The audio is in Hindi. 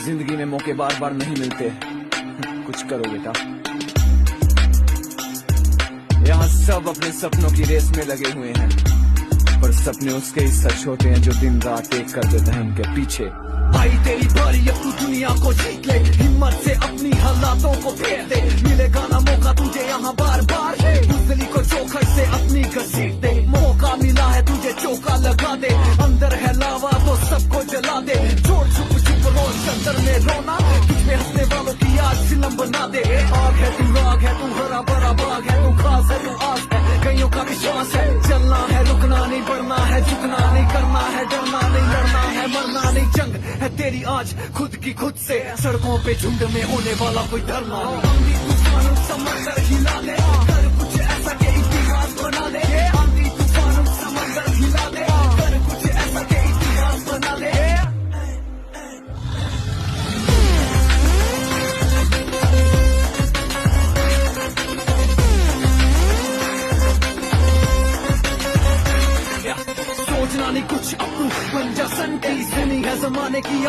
जिंदगी में मौके बार बार नहीं मिलते, कुछ करो बेटा। यहाँ सब अपने सपनों की रेस में लगे हुए हैं, पर सपने उसके ही सच होते हैं जो दिन रात एक कर देते हैं उनके पीछे। भाई तेरी बारी, अब तू दुनिया को जीत ले, हिम्मत से अपनी हालातों को फेर दे, मिलेगा ना मौका तुझे यहाँ बार बार, बुजदली को चौखट से अपनी घसीट दे, मौका मिला है तुझे चौका लगा दे, अंदर है लावा तो सबको जला दे, छोड़ छुप छुप रोज अंदर में रोना, तुझ में हंसने वालों की आज फिल्म बना दे, आग है तू राग है तू हरा भरा बाग है तू खास है तू आस है, कईयों का विश्वास है, चलना है रुकना नहीं, बढ़ना है झुकना नहीं, करना है डरना नहीं, लड़ना है मरना नहीं, जंग है तेरी आज खुद की खुद से, सड़कों पे झुंड में होने वाला कोई डरना नहीं, तूफान समंदर हिला दे, कर कुछ ऐसा के इतिहास बना दे, आंधी तूफान समंदर हिला दे, कर कुछ ऐसा के इतिहास बना दे। सोचना नहीं कुछ, अब तू बन जा संटी, सुनी है जमाने की